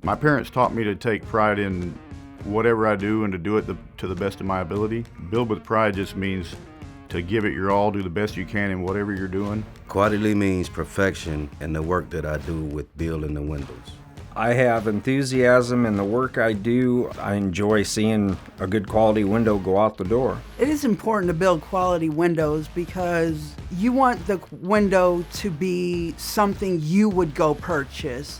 My parents taught me to take pride in whatever I do and to do it to the best of my ability. Build with pride just means to give it your all, do the best you can in whatever you're doing. Quality means perfection in the work that I do with building the windows. I have enthusiasm in the work I do. I enjoy seeing a good quality window go out the door. It is important to build quality windows because you want the window to be something you would go purchase.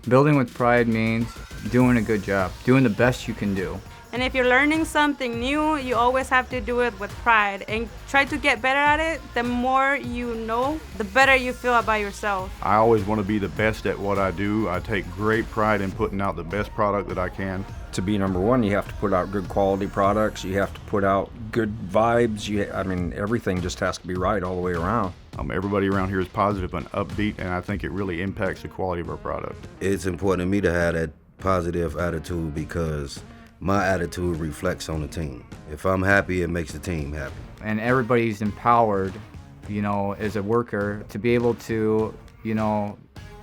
Building with pride means doing a good job, doing the best you can do. And if you're learning something new, you always have to do it with pride and try to get better at it. The more you know, the better you feel about yourself. I always want to be the best at what I do. I take great pride in putting out the best product that I can. To be number one, you have to put out good quality products. You have to put out good vibes. Everything just has to be right all the way around. Everybody around here is positive and upbeat, and I think it really impacts the quality of our product. It's important to me to have that positive attitude because my attitude reflects on the team. If I'm happy, it makes the team happy. And everybody's empowered, as a worker to be able to,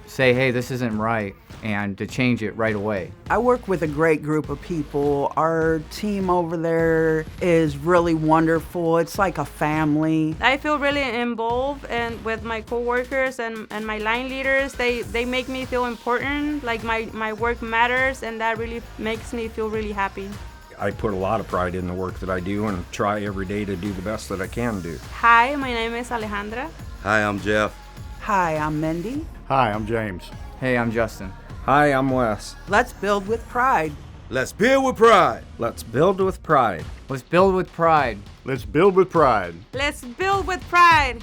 say, hey, this isn't right, and to change it right away. I work with a great group of people. Our team over there is really wonderful. It's like a family. I feel really involved and with my coworkers and my line leaders. They make me feel important, like my work matters, and that really makes me feel really happy. I put a lot of pride in the work that I do and try every day to do the best that I can do. Hi, my name is Alejandra. Hi, I'm Jeff. Hi, I'm Mindy. Hi, I'm James. Hey, I'm Justin. Hi, I'm Wes. Let's build with pride. Let's build with pride. Let's build with pride. Let's build with pride. Let's build with pride. Let's build with pride.